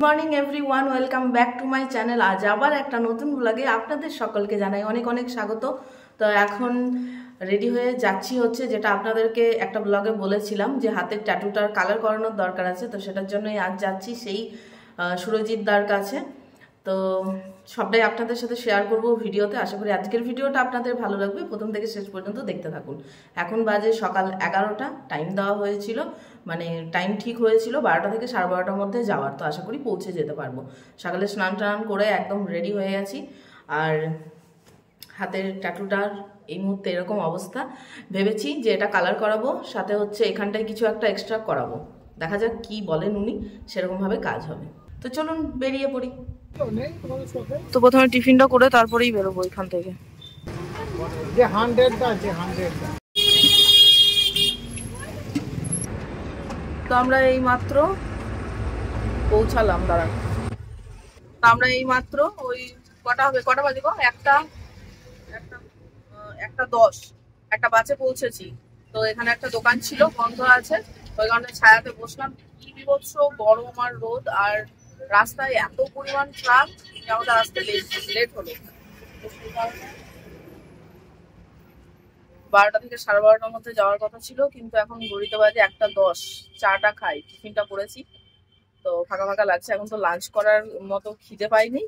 Morning everyone, welcome back to my channel. আজ আবার একটা নতুন ব্লগে আপনাদের সকলকে জানাই অনেক অনেক স্বাগত। তো এখন রেডি হয়ে যাচ্ছি হচ্ছে, যেটা আপনাদেরকে একটা ব্লগে বলেছিলাম যে হাতের ট্যাটুটার কালার করানোর দরকার আছে, তো সেটার জন্যই আজ যাচ্ছি সেই সুরজিৎ দার কাছে। তো সবটাই আপনাদের সাথে শেয়ার করব ভিডিওতে। আশা করি আজকের ভিডিওটা আপনাদের ভালো লাগবে, প্রথম থেকে শেষ পর্যন্ত দেখতে থাকুন। এখন বাজে সকাল 11টা, টাইম দেওয়া হয়েছিল, মানে টাইম ঠিক হয়েছিল 12টা থেকে 12:30টার মধ্যে যাওয়ার। তো আশা করি পৌঁছে যেতে পারবো। সকালে স্নান টান করে একদম রেডি হয়ে গেছি। আর হাতের ট্যাটুটার এই মুহূর্তে এরকম অবস্থা। ভেবেছি যে এটা কালার করাবো, সাথে হচ্ছে এখানটায় কিছু একটা এক্সট্রা করাবো। দেখা যাক কি বলেন উনি, সেরকমভাবে কাজ হবে। তো চলুন বেরিয়ে পড়ি। তো প্রথমে টিফিনটা করে তারপরেই বেরোবো এখান থেকে। তো আমরা এই মাত্র পৌঁছালাম। দাঁড়ান, আমরা এই মাত্র ওই কটা বাজে গো, একটা 10 একটা বাজে পৌঁছেছি। তো এখানে একটা দোকান ছিল, বন্ধ আছে, ওই কারণে ছায়াতে বসলাম। কি বিভৎস গরম আর রোদ, আর রাস্তায় এত পরিমাণ ট্রাক, আমাদের আসতে লেট হলো। 12টা থেকে 12:30টার মধ্যে যাওয়ার কথা ছিল, কিন্তু এখন ঘড়িতে বাজে 1:10। চাটা খাই, টিফিনটা করেছি, তো ফাঁকা ফাঁকা লাগছে। এখন তো লাঞ্চ করার মতো খিদে পাইনি,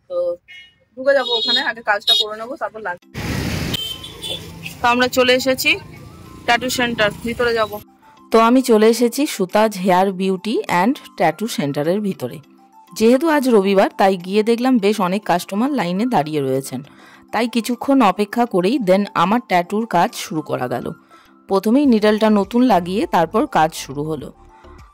তো ঢুকে যাবো ওখানে, আগে কাজটা করে নেবো, তারপর লাঞ্চ। তো আমরা চলে এসেছি ট্যাটু সেন্টার, ভিতরে যাব। তো আমি চলে এসেছি সুতাজ হেয়ার বিউটি অ্যান্ড ট্যাটু সেন্টারের ভিতরে। যেহেতু আজ রবিবার, তাই গিয়ে দেখলাম বেশ অনেক কাস্টমার লাইনে দাঁড়িয়ে রয়েছেন। তাই কিছুক্ষণ অপেক্ষা করেই দেন আমার ট্যাটুর কাজ শুরু করা গেল। প্রথমেই নিডলটা নতুন লাগিয়ে তারপর কাজ শুরু হলো।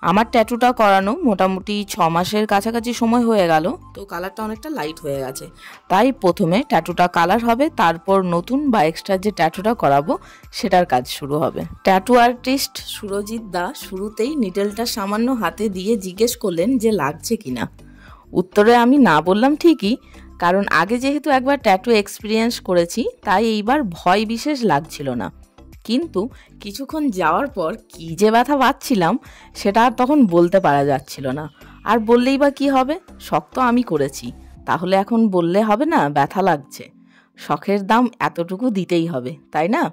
আমার ট্যাটুটা করানো মোটামুটি 6 মাসের কাছাকাছি সময় হয়ে গেল। তো কালারটা অনেকটা লাইট হয়ে গেছে, তাই প্রথমে ট্যাটুটা কালার হবে, তারপর নতুন বা এক্সট্রা যে ট্যাটুটা করাবো সেটার কাজ শুরু হবে। ট্যাটু আর্টিস্ট সুরজিৎ দা শুরুতেই নিডলটা সামান্য হাতে দিয়ে জিজ্ঞেস করলেন যে লাগছে কিনা। উত্তরে আমি না বললাম ঠিকই, কারণ আগে যেহেতু একবার ট্যাটু এক্সপিরিয়েন্স করেছি, তাই এইবার ভয় বিশেষ লাগছিল না। কিন্তু কিছুক্ষণ যাওয়ার পর কি যে ব্যথা পাচ্ছিলাম, সেটা আর তখন বলতে পারা যাচ্ছিল না। আর বললেই বা কি হবে, শখ তো আমি করেছি, তাহলে এখন বললে হবে না ব্যথা লাগছে। শখের দাম এতটুকু দিতেই হবে, তাই না?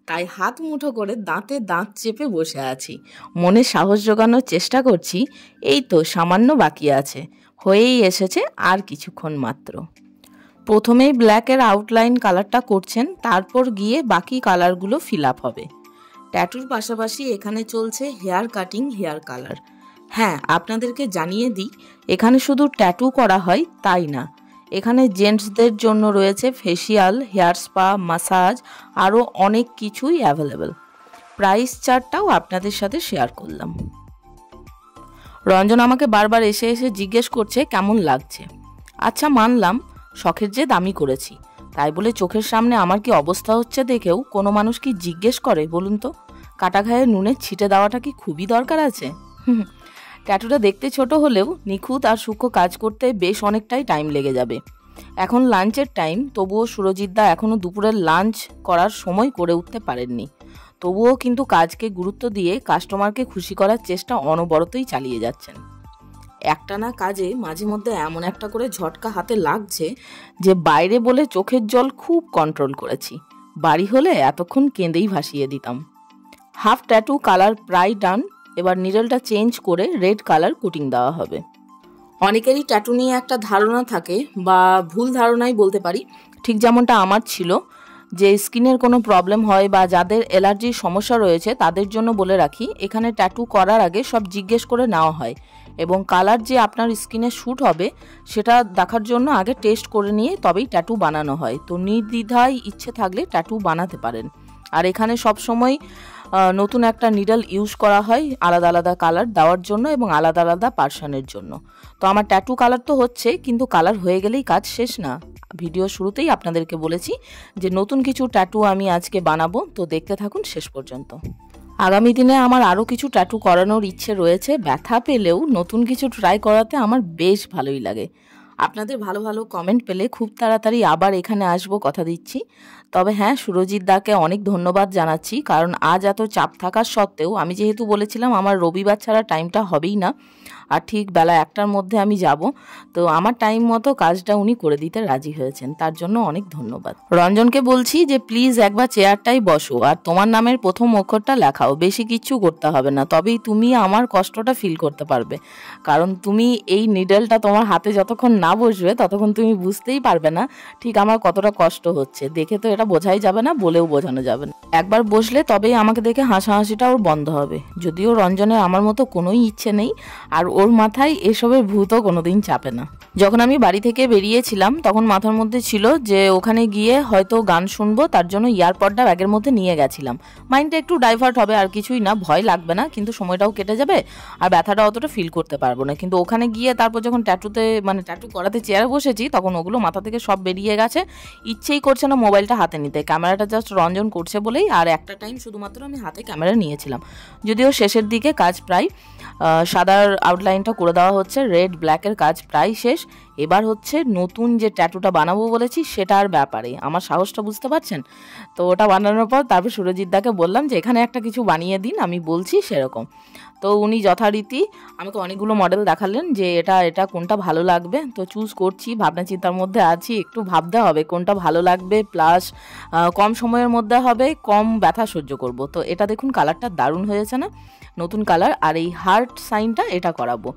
তাই হাত মুঠো করে দাঁতে দাঁত চেপে বসে আছি, মনে সাহস জোগানোর চেষ্টা করছি। এই তো সামান্য বাকি আছে, হয়েই এসেছে আর কিছুক্ষণ মাত্র। প্রথমেই ব্ল্যাকের আউটলাইন কালারটা করছেন, তারপর গিয়ে বাকি কালারগুলো ফিল আপ হবে। ট্যাটুর পাশাপাশি এখানে চলছে হেয়ার কাটিং, হেয়ার কালার। হ্যাঁ, আপনাদেরকে জানিয়ে দিই, এখানে শুধু ট্যাটু করা হয় তাই না, এখানে জেন্টসদের জন্য রয়েছে ফেসিয়াল, হেয়ার স্পা, মাসাজ, আরও অনেক কিছুই অ্যাভেলেবেল। প্রাইস চার্টটাও আপনাদের সাথে শেয়ার করলাম। রঞ্জন আমাকে বারবার এসে এসে জিজ্ঞেস করছে কেমন লাগছে। আচ্ছা মানলাম, শখের যে দামি করেছি, তাই বলে চোখের সামনে আমার কি অবস্থা হচ্ছে দেখেও কোনো মানুষ কি জিজ্ঞেস করে বলুন তো? কাটা ঘায়ে নুনের ছিটে দেওয়াটা কি খুবই দরকার আছে? ট্যাটুটা দেখতে ছোট হলেও নিখুঁত আর সূক্ষ্ম কাজ করতে বেশ অনেকটাই টাইম লেগে যাবে। এখন লাঞ্চের টাইম, তবুও সুরজিৎ দা এখনও দুপুরের লাঞ্চ করার সময় করে উঠতে পারেননি। তবুও কিন্তু কাজকে গুরুত্ব দিয়ে কাস্টমারকে খুশি করার চেষ্টা অনবরতই চালিয়ে যাচ্ছেন। একটানা কাজে মাঝে মধ্যে এমন একটা করে ঝটকা হাতে লাগছে যে বাইরে বলে চোখের জল খুব কন্ট্রোল করেছি, বাড়ি হলে এতক্ষণ কেঁদেই ভাসিয়ে দিতাম। হাফ ট্যাটু কালার প্রায় ডান, এবার নিডলটা চেঞ্জ করে রেড কালার কোটিং দেওয়া হবে। অনেকেরই ট্যাটু নিয়ে একটা ধারণা থাকে, বা ভুল ধারণাই বলতে পারি, ঠিক যেমনটা আমার ছিল, যে স্কিনের কোনো প্রবলেম হয় বা যাদের অ্যালার্জির সমস্যা রয়েছে তাদের জন্য বলে রাখি, এখানে ট্যাটু করার আগে সব জিজ্ঞেস করে নেওয়া হয়, এবং কালার যে আপনার স্কিনে শ্যুট হবে সেটা দেখার জন্য আগে টেস্ট করে নিয়ে তবেই ট্যাটু বানানো হয়। তো নির্দ্বিধায় ইচ্ছে থাকলে ট্যাটু বানাতে পারেন। আর এখানে সবসময় নতুন একটা নিডল ইউজ করা হয় আলাদা আলাদা কালার দেওয়ার জন্য এবং আলাদা আলাদা পার্সনের জন্য। তো আমার ট্যাটু কালার তো হচ্ছে, কিন্তু কালার হয়ে গেলেই কাজ শেষ না। ভিডিও শুরুতেই আপনাদেরকে বলেছি যে নতুন কিছু ট্যাটু আমি আজকে বানাবো, তো দেখতে থাকুন শেষ পর্যন্ত। আগামী দিনে আমার আরও কিছু ট্যাটু করানোর ইচ্ছে রয়েছে। ব্যথা পেলেও নতুন কিছু ট্রাই করাতে আমার বেশ ভালোই লাগে। আপনাদের ভালো ভালো কমেন্ট পেলে খুব তাড়াতাড়ি আবার এখানে আসবো, কথা দিচ্ছি। তবে হ্যাঁ, সুরজিৎ দাকে অনেক ধন্যবাদ জানাচ্ছি, কারণ আজ এত চাপ থাকার সত্ত্বেও আমি যেহেতু বলেছিলাম আমার রবিবার ছাড়া টাইমটা হবেই না, আর ঠিক বেলা 1টার মধ্যে আমি যাব, তো আমার টাইম মতো কাজটা উনি করে দিতে রাজি হয়েছেন, তার জন্য অনেক ধন্যবাদ। রঞ্জনকে বলছি যে প্লিজ একবার চেয়ারটাই বসো আর তোমার নামের প্রথম অক্ষরটা লেখাও, বেশি কিচ্ছু করতে হবে না, তবেই তুমি আমার কষ্টটা ফিল করতে পারবে। কারণ তুমি এই নিডলটা তোমার হাতে যতক্ষণ না বসবে ততক্ষণ তুমি বুঝতেই পারবে না ঠিক আমার কতটা কষ্ট হচ্ছে। দেখে তো এটা বোঝাই যাবে না, বলেও বোঝানো যাবে না। একবার বসলে তবেই আমাকে দেখে হাসাহাসিটা ওর বন্ধ হবে। যদিও রঞ্জনের আমার মতো কোনোই ইচ্ছে নেই, আর ওর মাথায় এসবের ভূতও কোনোদিন চাপে না। যখন আমি বাড়ি থেকে বেরিয়েছিলাম তখন মাথার মধ্যে ছিল যে ওখানে গিয়ে হয়তো গান শুনবো, তার জন্য ইয়ারপডটা ব্যাগের মধ্যে নিয়ে গেছিলাম। মাইন্ডটা একটু ডাইভার্ট হবে, আর কিছুই না, ভয় লাগবে না, কিন্তু সময়টাও কেটে যাবে আর ব্যথাটা অতটা ফিল করতে পারবো না। কিন্তু ওখানে গিয়ে তারপর যখন ট্যাটু করাতে চেয়ারে বসেছি তখন ওগুলো মাথা থেকে সব বেরিয়ে গেছে। ইচ্ছেই করছে না মোবাইলটা হাতে নিতে, ক্যামেরাটা জাস্ট রঞ্জন করছে বলেই আর একটা টাইম শুধুমাত্র আমি হাতে ক্যামেরা নিয়েছিলাম। যদিও শেষের দিকে কাজ প্রায়, সাদার আউটলাইনটা করে দেওয়া হচ্ছে, রেড ব্ল্যাকের কাজ প্রায় শেষ। এবার হচ্ছে নতুন যে ট্যাটুটা বানাবো বলেছি সেটার ব্যাপারে আমার সাহসটা বুঝতে পারছেন তো। ওটা বানানোর পর তারপর সুরজিৎ দাকে বললাম যে এখানে একটা কিছু বানিয়ে দিন, আমি বলছি সেরকম। তো উনি যথারীতি আমাকে অনেকগুলো মডেল দেখালেন যে এটা কোনটা ভালো লাগবে। তো চুজ করছি, ভাবনা চিন্তার মধ্যে আছি, একটু ভাবতে হবে কোনটা ভালো লাগবে, প্লাস কম সময়ের মধ্যে হবে, কম ব্যথা সহ্য করব। তো এটা দেখুন কালারটা দারুণ হয়েছে না, নতুন কালার। আর এই হার্ট সাইনটা এটা করাবো,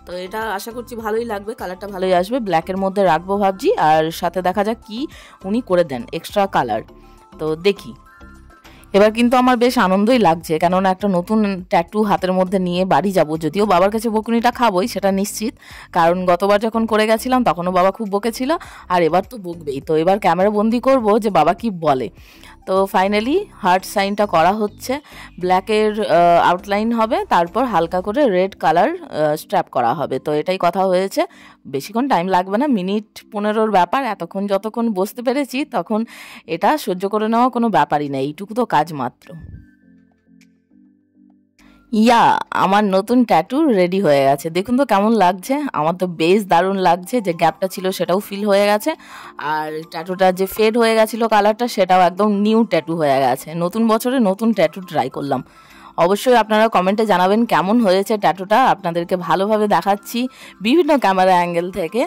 তো এটা আশা করছি ভালোই লাগবে, কালারটা ভালোই আসবে। ব্ল্যাকের মধ্যে রাখবো ভাবছি, আর সাথে দেখা যাক কি উনি করে দেন এক্সট্রা কালার। তো দেখি, এবার কিন্তু আমার বেশ আনন্দই লাগছে, কেননা একটা নতুন ট্যাটু হাতের মধ্যে নিয়ে বাড়ি যাব। যদিও বাবার কাছে বকুনিটা খাবোই সেটা নিশ্চিত, কারণ গতবার যখন করে গেছিলাম তখনও বাবা খুব বকেছিল, আর এবার তো বকবেই। তো এবার ক্যামেরা বন্দি করব যে বাবা কি বলে। তো ফাইনালি হার্ট সাইনটা করা হচ্ছে, ব্ল্যাকের আউটলাইন হবে, তারপর হালকা করে রেড কালার স্ট্র্যাপ করা হবে। তো এটাই কথা হয়েছে, বেশিক্ষণ টাইম লাগবে না, মিনিট 15-র ব্যাপার। এতক্ষণ যতক্ষণ বসতে পেরেছি তখন এটা সহ্য করে নেওয়া কোনো ব্যাপারই না, এইটুকু তো কাজ মাত্র। আমার নতুন ট্যাটু রেডি হয়ে গেছে, দেখুন তো কেমন লাগছে। আমার তো বেশ দারুণ লাগছে, যে গ্যাপটা ছিল সেটাও ফিল হয়ে গেছে, আর ট্যাটুটা যে ফেড হয়ে গেছিলো কালারটা সেটাও একদম নিউ ট্যাটু হয়ে গেছে। নতুন বছরে নতুন ট্যাটু ট্রাই করলাম। অবশ্যই আপনারা কমেন্টে জানাবেন কেমন হয়েছে ট্যাটুটা, আপনাদেরকে ভালোভাবে দেখাচ্ছি বিভিন্ন ক্যামেরা অ্যাঙ্গেল থেকে।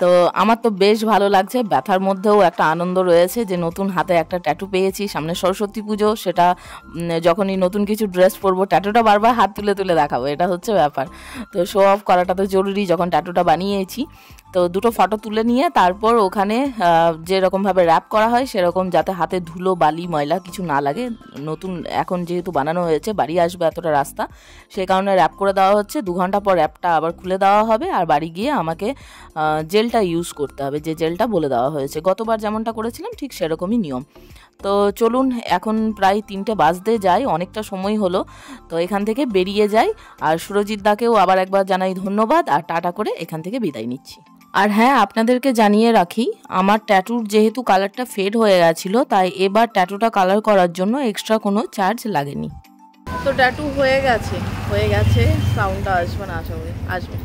তো আমার তো বেশ ভালো লাগছে, ব্যথার মধ্যেও একটা আনন্দ রয়েছে যে নতুন হাতে একটা ট্যাটু পেয়েছি। সামনে সরস্বতী পুজো, সেটা যখনই নতুন কিছু ড্রেস পরবো ট্যাটুটা বারবার হাত তুলে তুলে দেখাবো, এটা হচ্ছে ব্যাপার। তো শো অফ করাটা তো জরুরি যখন ট্যাটুটা বানিয়েছি। তো দুটো ফটো তুলে নিয়ে তারপর ওখানে যেরকমভাবে র্যাপ করা হয় সেরকম, যাতে হাতে ধুলো বালি ময়লা কিছু না লাগে। নতুন এখন যেহেতু বানানো হয়েছে, বাড়ি আসবে এতটা রাস্তা, সেই কারণে র্যাপ করে দেওয়া হচ্ছে। 2 ঘন্টা পর র্যাপটা আবার খুলে দেওয়া হবে, আর বাড়ি গিয়ে আমাকে জেলটা ইউজ করতে হবে, যে জেলটা বলে দেওয়া হয়েছে। গতবার যেমনটা করেছিলাম ঠিক সেরকমই নিয়ম। তো চলুন, এখন প্রায় 3টে বাজতে যায়, অনেকটা সময় হলো, তো এখান থেকে বেরিয়ে যাই। আর সুরজিৎ দাকেও আবার একবার জানাই ধন্যবাদ, আর টাটা করে এখান থেকে বিদায় নিচ্ছি। আর হ্যাঁ, আপনাদেরকে জানিয়ে রাখি, আমার ট্যাটুর যেহেতু কালারটা ফেড হয়ে গেছিলো, তাই এবার ট্যাটুটা কালার করার জন্য এক্সট্রা কোনো চার্জ লাগেনি। তো ট্যাটু হয়ে গেছে, সাউন্ডটা আসবে না, আশা করি আসবে।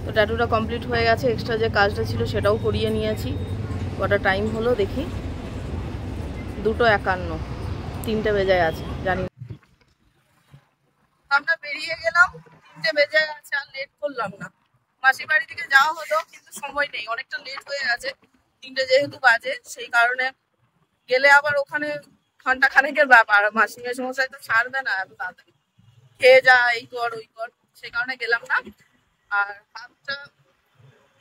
তো ট্যাটুটা কমপ্লিট হয়ে গেছে, এক্সট্রা যে কাজটা ছিল সেটাও করিয়ে নিয়েছি। কটা টাইম হলো দেখি, 2:51, 3টে বেজে আছে, জানি আমরা বেরিয়ে গেলাম, 3টে বেজে গেছে, আর লেট করলাম না। মাসির বাড়ি থেকে যাওয়া হলো, কিন্তু সময় নেই, অনেকটা লেট হয়ে গেছে, 3টে যেহেতু বাজে, সেই কারণে গেলে আবার ওখানে ঘন্টা খানেকের ব্যাপার। মাসি মেশমশাই তো ছাড়বে না এত তাড়াতাড়ি, খেয়ে যা, এই কর ওই কর, সেই কারণে গেলাম না। আর হাতটা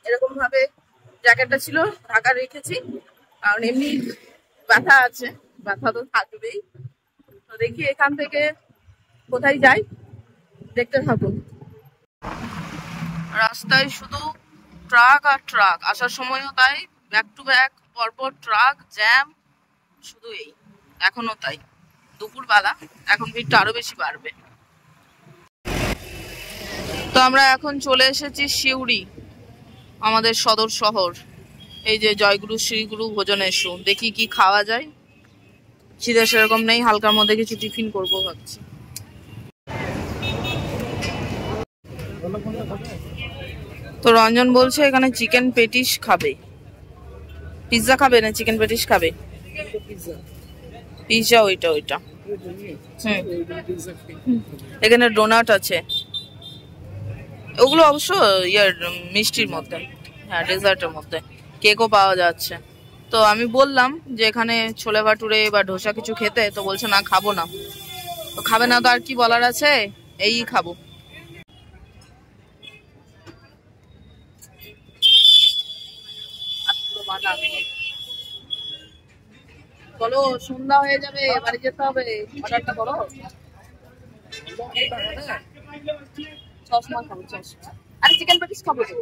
এরকম ভাবে জ্যাকেটটা ছিল ঢাকা রেখেছি, কারণ এমনি ব্যথা আছে, ব্যথা তো থাকবেই। তো দেখি এখান থেকে কোথায় যাই, দেখতে থাকুন। রাস্তায় শুধু ট্রাক আর ট্রাক, আসার সময়ও তাই, ব্যাক টু ব্যাক পরপর ট্রাক জ্যাম, শুধু এই এখনো তাই। দুপুরবেলা এখন ভিড়টা আরো বেশি বাড়বে। তো আমরা এখন চলে এসেছি সিউড়ি, আমাদের সদর শহর। এই যে জয়গুরু শ্রীগুরু ভোজনেশু, দেখি কি খাওয়া যায়। খিদে সেরকম নেই, হালকার মধ্যে কিছু টিফিন করবো ভাবছি। তো রঞ্জন বলছে এখানে চিকেন পেটিস খাবে, পিৎজা খাবে না চিকেন পেটিস খাবে। পিৎজা ওইটা এখানে ডোনাট আছে, ওগুলো অবশ্য ইয়ার মিষ্টির মধ্যে, হ্যাঁ ডেজার্টের মধ্যে। কেকও পাওয়া যাচ্ছে। তো আমি বললাম যে এখানে ছোলে ভাটুরে বা ধোসা কিছু খেতে, তো বলছে না খাবো না। তো খাবে না তো আর কি বলার আছে, এই খাবো। চলো সন্ধ্যা হয়ে যাবে, বাড়ি যেতে হবে, অর্ডারটা করো। চশমা খাবো, চশমা। আরে চিকেন প্যাটিস খাবো তো,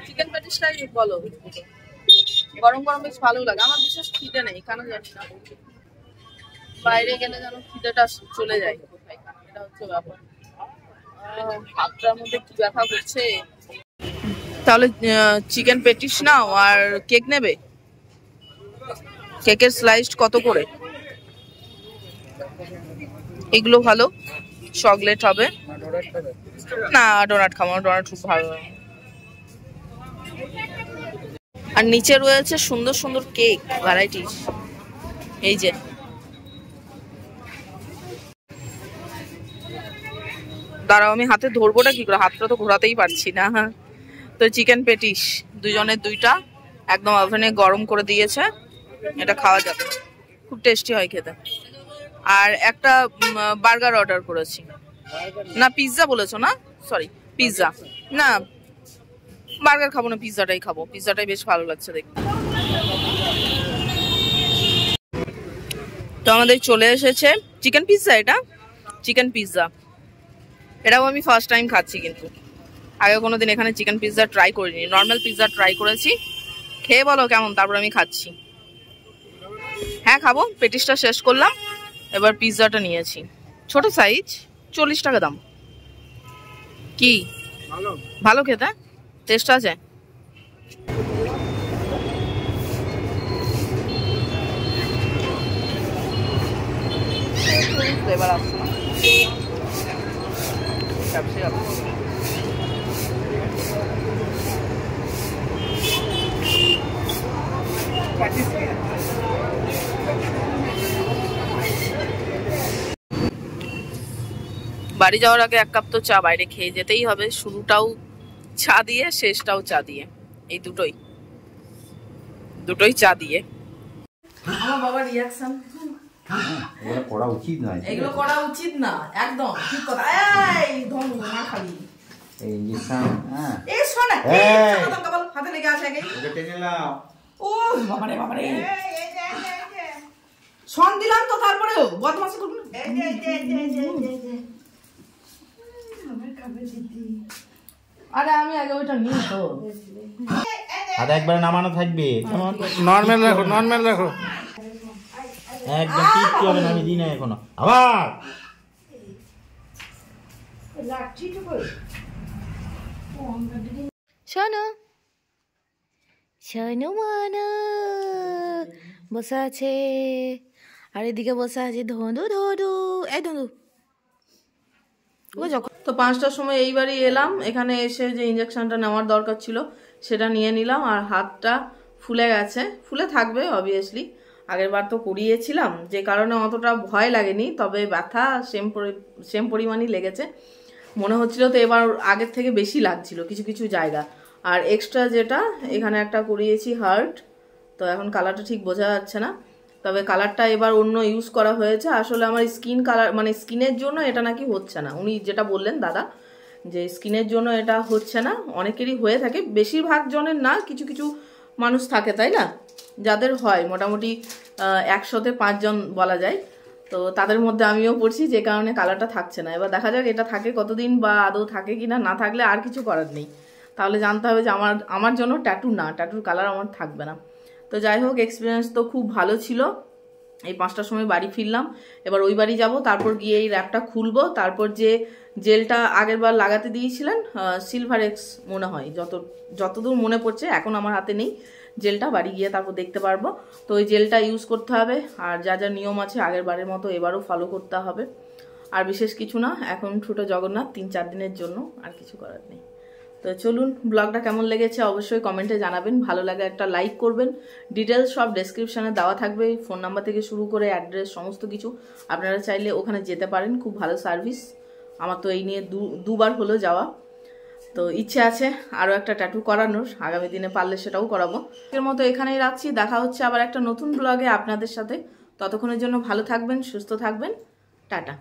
চিকেন প্যাটিসটাই বলো। গরম গরম বেশ ভালো লাগে, আমার বিশেষ খিদে নেই কেন জানি না, বাইরে গেলে যেন খিদেটা চলে যায় কোথায়, এটা হচ্ছে ব্যাপার। হাতটার মধ্যে কি ব্যথা করছে। তাহলে চিকেন প্যাটিস নাও আর কেক নেবে? কেকের স্লাইস কত করে? এগুলো ভালো, চকলেট হবে না, ডোনাট খাবো, ডোনাট খুব ভালো। আর নিচে রয়েছে সুন্দর সুন্দর কেক ভ্যারাইটিস, এই যে দাঁড়াও আমি হাতে ধরবোটা কি করে, হাতটা তো ঘোরাতেই পারছি না। তো চিকেন প্যাটিস দুজনের দুইটা একদম ওভেনে গরম করে দিয়েছে, এটা খাওয়া যাবে, খুব টেস্টি হয় খেতে। আর একটা বার্গার অর্ডার করেছি, না পিৎজা বলেছো না, সরি পিৎজা না, বার্গার খাবো না, পিৎজাটাই খাবো, পিৎজাটাই বেশ ভালো লাগছে দেখতে। তো আমাদের চলে এসেছে চিকেন পিৎজা, এটা চিকেন পিৎজা, এটাও আমি ফার্স্ট টাইম খাচ্ছি, কিন্তু আগে কোনোদিন এখানে চিকেন পিৎজা ট্রাই করিনি। নর্মাল পিৎজা ট্রাই করেছি, খেয়ে বলো কেমন, তারপর আমি খাচ্ছি। হ্যাঁ খাবো, পেটিসটা শেষ করলাম, এবার পিৎজাটা নিয়েছি, ছোট সাইজ, 40 টাকা দাম। কি ভালো খেতে, টেস্ট আছে। এবার আসছে না, বাড়ি যাওয়ার আগে এক কাপ তো চা বাইরে খেয়ে যেতেই হবে, শুরুটাও চা দিয়ে শেষটাও চা দিয়ে, এই দুটোই চা দিয়ে। আমার বাবার রিয়াকশন, এগুলো করা উচিত নয়, এগুলো করা উচিত না, একদম ঠিক কথা। এই ধনু মা খালি এই ইনজেকশন, হ্যাঁ এই শোনা এই কপাল হাতে লেগে আছে আগে, ওকে টেনে নাও। ও বাবা রে বাবা রে, এই শোন দিলাম তো, তারপরেও বদমাশি করুন। আরে আমি আগে ওইটা নিই তো, আর একবার নামানো থাকবে, নরমাল রাখো, নরমাল রাখো, একদম কিচ্ছু হবে না, আমি দিই না এখনো। আবার শোনো শোনো মানা বসে আছে, আর এদিকে বসে আছে ধনু, ধনু এই ধনু। তো 5টার সময় এইবারই এলাম, এখানে এসে যে ইঞ্জেকশনটা নেওয়ার দরকার ছিল সেটা নিয়ে নিলাম, আর হাতটা ফুলে গেছে, ফুলে থাকবে অবভিয়াসলি, আগের বার তো করিয়েছিলাম, যে কারণে অতটা ভয় লাগেনি, তবে ব্যথা সেম পরিমাণই লেগেছে, মনে হচ্ছিল তো এবার আগের থেকে বেশি লাগছিল কিছু কিছু জায়গা। আর এক্সট্রা যেটা এখানে একটা করিয়েছি হার্ট, তো এখন কালারটা ঠিক বোঝা যাচ্ছে না, তবে কালারটা এবার অন্য ইউজ করা হয়েছে। আসলে আমার স্কিন কালার মানে স্কিনের জন্য এটা নাকি হচ্ছে না, উনি যেটা বললেন দাদা, যে স্কিনের জন্য এটা হচ্ছে না, অনেকেরই হয়ে থাকে, বেশিরভাগ জনের না, কিছু কিছু মানুষ থাকে তাই না, যাদের হয়, মোটামুটি 100-তে 5 জন বলা যায়, তো তাদের মধ্যে আমিও পড়ছি, যে কারণে কালারটা থাকছে না। এবার দেখা যাক এটা থাকে কতদিন, বা আদৌ থাকে কিনা, না থাকলে আর কিছু করার নেই, তাহলে জানতে হবে যে আমার জন্য ট্যাটু না, ট্যাটুর কালার আমার থাকবে না। তো যাই হোক, এক্সপিরিয়েন্স তো খুব ভালো ছিল। এই 5টার সময় বাড়ি ফিরলাম, এবার ওই বাড়ি যাব, তারপর গিয়ে এই র্যাপটা খুলবো, তারপর যে জেলটা আগের বার লাগাতে দিয়েছিলেন সিলভার এক্স মনে হয়, যতদূর মনে পড়ছে, এখন আমার হাতে নেই জেলটা, বাড়ি গিয়ে তারপর দেখতে পারবো। তো ওই জেলটা ইউজ করতে হবে, আর যা যা নিয়ম আছে আগের বারের মতো এবারও ফলো করতে হবে, আর বিশেষ কিছু না, এখন ছোটো জগন্নাথ 3-4 দিনের জন্য, আর কিছু করার নেই। তো চলুন, ব্লগটা কেমন লেগেছে অবশ্যই কমেন্টে জানাবেন। ভালো লাগে একটা লাইক করবেন। ডিটেলস সব ডেসক্রিপশানে দেওয়া থাকবে, ফোন নাম্বার থেকে শুরু করে অ্যাড্রেস সমস্ত কিছু। আপনারা চাইলে ওখানে যেতে পারেন, খুব ভালো সার্ভিস। আমার তো এই নিয়ে দুবার হলো যাওয়া। তো ইচ্ছে আছে আরও একটা ট্যাটু করানোর, আগামী দিনে পারলে সেটাও করাবো। এর মতো এখানেই রাখছি, দেখা হচ্ছে আবার একটা নতুন ব্লগে আপনাদের সাথে। ততক্ষণের জন্য ভালো থাকবেন, সুস্থ থাকবেন, টাটা।